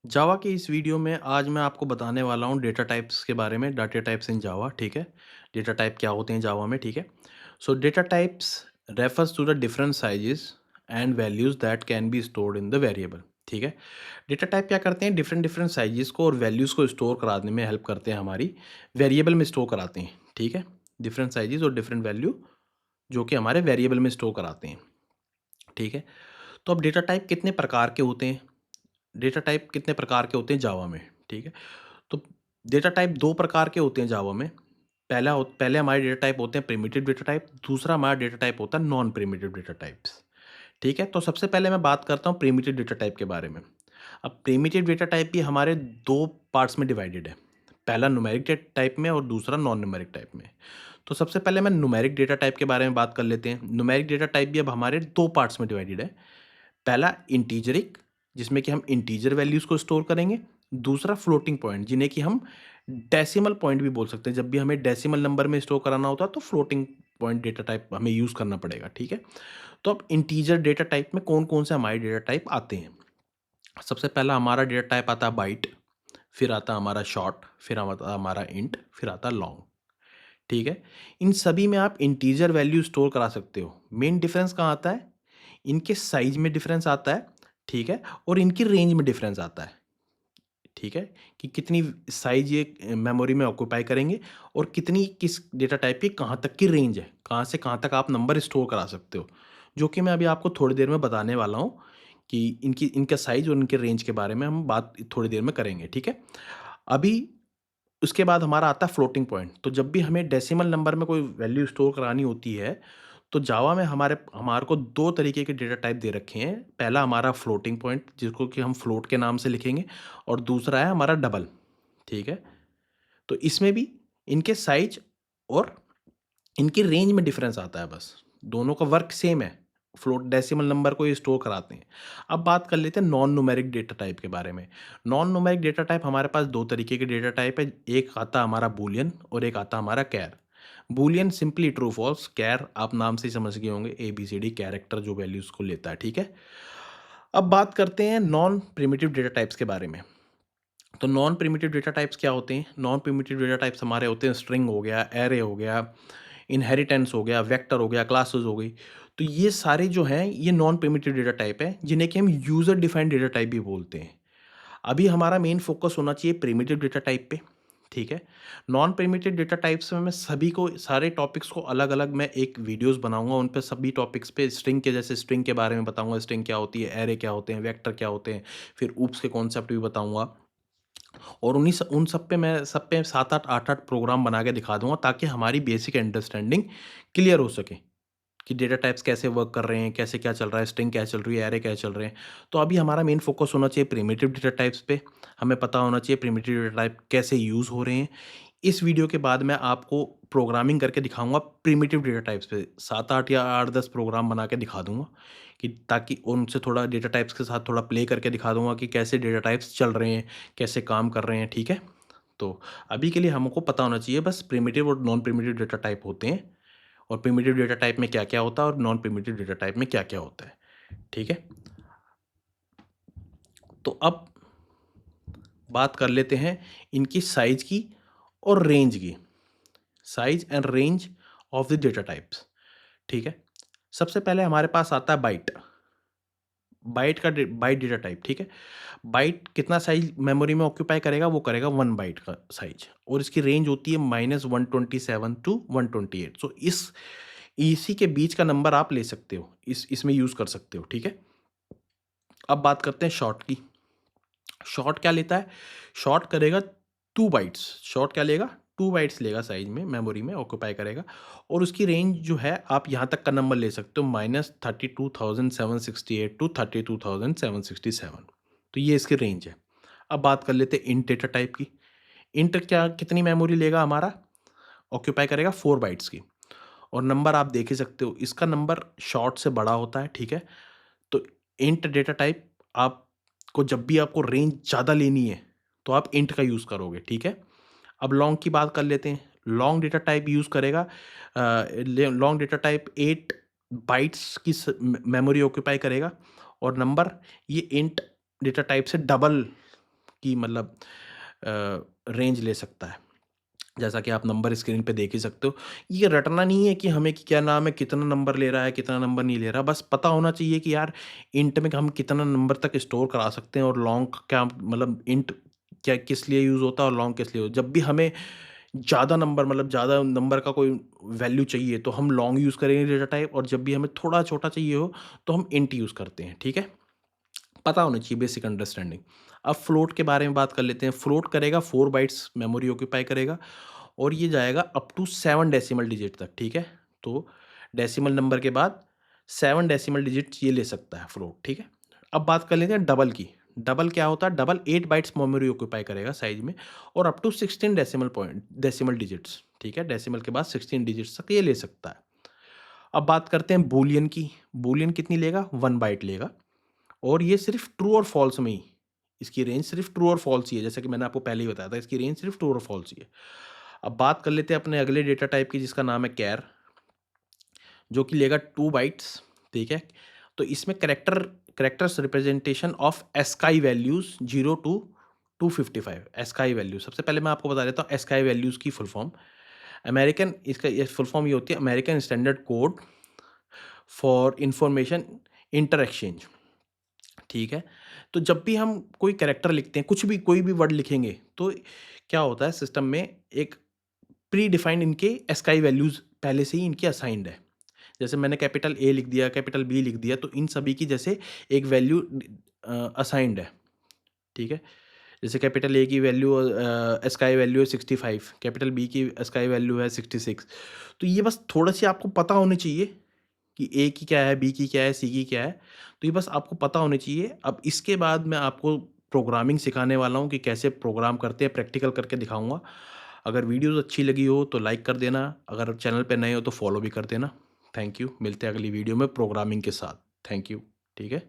जावा के इस वीडियो में आज मैं आपको बताने वाला हूँ डेटा टाइप्स के बारे में। डाटा टाइप्स इन जावा, ठीक है। डेटा टाइप क्या होते हैं जावा में, ठीक है। So data types refers to the different sizes and values that can be stored in the variable, ठीक है। डेटा टाइप क्या करते हैं, डिफरेंट डिफरेंट साइजेस को और वैल्यूज़ को स्टोर कराने में हेल्प करते हैं, हमारी वेरिएबल में स्टोर कराते हैं, ठीक है। डिफरेंट साइजेस और डिफरेंट वैल्यू जो कि हमारे वेरिएबल में स्टोर कराते हैं, ठीक है। तो अब डेटा टाइप कितने प्रकार के होते हैं, डेटा टाइप कितने प्रकार के होते हैं जावा में, ठीक है। तो डेटा टाइप 2 प्रकार के होते हैं जावा में। पहले हमारे डेटा टाइप होते हैं प्रिमिटिव डेटा टाइप, दूसरा हमारा डेटा टाइप होता है नॉन प्रिमिटिव डेटा टाइप्स, ठीक है। तो सबसे पहले मैं बात करता हूँ प्रिमिटिव डेटा टाइप के बारे में। अब प्रिमिटिव डेटा टाइप भी हमारे 2 पार्ट्स में डिवाइडेड है। पहला न्यूमेरिक डेटा टाइप में और दूसरा नॉन न्यूमेरिक टाइप में। तो सबसे पहले मैं न्यूमेरिक डेटा टाइप के बारे में बात कर लेते हैं। न्यूमेरिक डेटा टाइप भी अब हमारे 2 पार्ट्स में डिवाइडेड है। पहला इंटीजरिक, जिसमें कि हम इंटीजर वैल्यूज़ को स्टोर करेंगे। दूसरा फ्लोटिंग पॉइंट, जिन्हें कि हम डेसिमल पॉइंट भी बोल सकते हैं। जब भी हमें डेसिमल नंबर में स्टोर कराना होता है तो फ्लोटिंग पॉइंट डेटा टाइप हमें यूज़ करना पड़ेगा, ठीक है। तो अब इंटीजर डेटा टाइप में कौन कौन से हमारे डेटा टाइप आते हैं। सबसे पहला हमारा डेटा टाइप आता है बाइट, फिर आता है हमारा शॉर्ट, फिर आता है हमारा इंट, फिर आता है लॉन्ग, ठीक है। इन सभी में आप इंटीजर वैल्यू स्टोर करा सकते हो। मेन डिफरेंस कहाँ आता है, इनके साइज में डिफरेंस आता है, ठीक है, और इनकी रेंज में डिफरेंस आता है, ठीक है, कि कितनी साइज ये मेमोरी में ऑक्यूपाई करेंगे और कितनी किस डेटा टाइप की कहाँ तक की रेंज है, कहाँ से कहाँ तक आप नंबर स्टोर करा सकते हो, जो कि मैं अभी आपको थोड़ी देर में बताने वाला हूँ कि इनका साइज और इनके रेंज के बारे में हम बात थोड़ी देर में करेंगे, ठीक है। अभी उसके बाद हमारा आता है फ्लोटिंग पॉइंट। तो जब भी हमें डेसिमल नंबर में कोई वैल्यू स्टोर करानी होती है, तो जावा में हमारे को 2 तरीके के डेटा टाइप दे रखे हैं। पहला हमारा फ्लोटिंग पॉइंट, जिसको कि हम फ्लोट के नाम से लिखेंगे, और दूसरा है हमारा डबल, ठीक है। तो इसमें भी इनके साइज और इनकी रेंज में डिफरेंस आता है बस। दोनों का वर्क सेम है, फ्लोट डेसिमल नंबर को ये स्टोर कराते हैं। अब बात कर लेते हैं नॉन न्यूमेरिक डेटा टाइप के बारे में। नॉन न्यूमेरिक डेटा टाइप हमारे पास 2 तरीके के डेटा टाइप है। एक आता है हमारा बूलियन और एक आता है हमारा कैर। बूलियन सिंपली ट्रू फॉल्स, कैर आप नाम से ही समझ गए होंगे, ABCD कैरेक्टर जो वैल्यूज को लेता है, ठीक है। अब बात करते हैं नॉन प्रिमिटिव डेटा टाइप्स के बारे में। तो नॉन प्रिमिटिव डेटा टाइप्स क्या होते हैं। नॉन प्रिमिटिव डेटा टाइप्स हमारे होते हैं स्ट्रिंग हो गया, एरे हो गया, इनहेरिटेंस हो गया, वेक्टर हो गया, क्लासेस हो गई। तो ये सारे जो हैं ये नॉन प्रिमिटिव डेटा टाइप है, जिन्हें कि हम यूजर डिफाइंड डेटा टाइप भी बोलते हैं। अभी हमारा मेन फोकस होना चाहिए प्रिमिटिव डेटा टाइप पे, ठीक है। नॉन प्रिमिटिव डेटा टाइप्स में मैं सभी को सारे टॉपिक्स को अलग अलग मैं एक वीडियोस बनाऊंगा, उन पे सभी टॉपिक्स पे स्ट्रिंग के, जैसे स्ट्रिंग के बारे में बताऊंगा, स्ट्रिंग क्या होती है, एरे क्या होते हैं, वेक्टर क्या होते हैं, फिर ऊप्स के कॉन्सेप्ट भी बताऊंगा। और उन सब पे 7-8 8-8 प्रोग्राम बना के दिखा दूँगा, ताकि हमारी बेसिक अंडरस्टैंडिंग क्लियर हो सके कि डेटा टाइप्स कैसे वर्क कर रहे हैं, कैसे क्या चल रहा है, स्ट्रिंग क्या चल रही है, एरे क्या चल रहे हैं। तो अभी हमारा मेन फोकस होना चाहिए प्रिमिटिव डेटा टाइप्स पे। हमें पता होना चाहिए प्रिमिटिव डेटा टाइप कैसे यूज़ हो रहे हैं। इस वीडियो के बाद मैं आपको प्रोग्रामिंग करके दिखाऊँगा प्रिमिटिव डेटा टाइप्स पे। 7-8 या 8-10 प्रोग्राम बना के दिखा दूँगा, कि ताकि उनसे थोड़ा डेटा टाइप्स के साथ थोड़ा प्ले करके दिखा दूँगा कि कैसे डेटा टाइप्स चल रहे हैं, कैसे काम कर रहे हैं, ठीक है। तो अभी के लिए हमको पता होना चाहिए बस प्रिमिटिव और नॉन प्रिमिटिव डेटा टाइप होते हैं, और प्रिमिटिव डेटा टाइप में क्या-क्या होता है और नॉन प्रिमिटिव डेटा टाइप में क्या-क्या होता है, ठीक है। तो अब बात कर लेते हैं इनकी साइज की और रेंज की। Size and range of the data types, ठीक है। सबसे पहले हमारे पास आता है बाइट। बाइट डेटा टाइप, ठीक है। बाइट कितना साइज मेमोरी में ऑक्यूपाई करेगा, वो करेगा 1 बाइट का साइज, और इसकी रेंज होती है -127 टू 128। सो इसी के बीच का नंबर आप ले सकते हो, इसमें यूज़ कर सकते हो, ठीक है। अब बात करते हैं शॉर्ट की। शॉर्ट क्या लेता है, शॉर्ट करेगा 2 बाइट्स। शॉर्ट क्या लेगा, 2 बाइट्स लेगा, साइज में मेमोरी में ऑक्यूपाई करेगा, और उसकी रेंज जो है आप यहाँ तक का नंबर ले सकते हो, -32,768 टू 32,767। तो ये इसकी रेंज है। अब बात कर लेते हैं इंट डेटा टाइप की। इंट क्या कितनी मेमोरी लेगा हमारा, ऑक्यूपाई करेगा 4 बाइट्स की, और नंबर आप देख ही सकते हो, इसका नंबर शॉर्ट से बड़ा होता है, ठीक है। तो इंट डेटा टाइप आपको जब भी आपको रेंज ज़्यादा लेनी है तो आप इंट का यूज़ करोगे, ठीक है। अब लॉन्ग की बात कर लेते हैं। लॉन्ग डेटा टाइप यूज़ करेगा, लॉन्ग डेटा टाइप 8 बाइट्स की मेमोरी ऑक्यूपाई करेगा, और नंबर ये इंट डेटा टाइप से डबल की मतलब रेंज ले सकता है। जैसा कि आप नंबर स्क्रीन पे देख ही सकते हो। ये रटना नहीं है कि हमें कि क्या नाम है, कितना नंबर ले रहा है, कितना नंबर नहीं ले रहा। बस पता होना चाहिए कि यार इंट में हम कितना नंबर तक स्टोर करा सकते हैं और लॉन्ग क्या मतलब इंट क्या किस लिए यूज़ होता है और लॉन्ग किस लिए। जब भी हमें ज़्यादा नंबर मतलब ज़्यादा नंबर का कोई वैल्यू चाहिए तो हम लॉन्ग यूज़ करेंगे डेटा टाइप, और जब भी हमें थोड़ा छोटा चाहिए हो तो हम इंट यूज़ करते हैं, ठीक है? पता होना चाहिए बेसिक अंडरस्टैंडिंग। अब फ्लोट के बारे में बात कर लेते हैं। फ्लोट करेगा 4 बाइट्स मेमोरी ऑक्यूपाई करेगा और ये जाएगा अप टू 7 डेसिमल डिजिट तक, ठीक है? तो डेसिमल नंबर के बाद 7 डेसिमल डिजिट्स ये ले सकता है फ्लोट, ठीक है? अब बात कर लेते हैं डबल की। डबल क्या होता है? डबल 8 बाइट्स मेमोरी ऑक्यूपाई करेगा साइज़ में और अप टू 16 डेसिमल डिजिट्स, ठीक है? डेसिमल के बाद 16 डिजिट्स तक ये ले सकता है। अब बात करते हैं बूलियन की। बूलियन कितनी लेगा? 1 बाइट लेगा। और ये सिर्फ़ ट्रू और फ़ॉल्स में ही, इसकी रेंज सिर्फ़ ट्रू और फ़ॉल्स ही है, जैसा कि मैंने आपको पहले ही बताया था, इसकी रेंज सिर्फ़ ट्रू और फ़ॉल्स ही है। अब बात कर लेते हैं अपने अगले डेटा टाइप की जिसका नाम है कैर, जो कि लेगा 2 बाइट्स, ठीक है? तो इसमें characters representation of ASCII values 0 to 255 ASCII value. सबसे पहले मैं आपको बता देता हूँ एस्काई वैल्यूज़ की फुल फॉर्म। अमेरिकन इसका ये फुल फॉर्म ये होती है American standard code for information inter exchange. ठीक है? तो जब भी हम कोई कैरेक्टर लिखते हैं, कुछ भी कोई भी वर्ड लिखेंगे, तो क्या होता है सिस्टम में एक प्री डिफाइंड इनके एस्काई वैल्यूज़ पहले से ही इनकी असाइन्ड है। जैसे मैंने कैपिटल ए लिख दिया, कैपिटल बी लिख दिया, तो इन सभी की जैसे एक वैल्यू असाइन्ड है, ठीक है? जैसे कैपिटल ए की वैल्यू एस्काई वैल्यू है 65, कैपिटल बी की एस्काई वैल्यू है 66। तो ये बस थोड़ा-सी आपको पता होनी चाहिए कि ए की क्या है, बी की क्या है, सी की क्या है, तो ये बस आपको पता होनी चाहिए। अब इसके बाद मैं आपको प्रोग्रामिंग सिखाने वाला हूँ कि कैसे प्रोग्राम करते हैं, प्रैक्टिकल करके दिखाऊँगा। अगर वीडियोज़ अच्छी लगी हो तो लाइक कर देना, अगर चैनल पे नए हो तो फॉलो भी कर देना। थैंक यू, मिलते हैं अगली वीडियो में प्रोग्रामिंग के साथ। थैंक यू, ठीक है?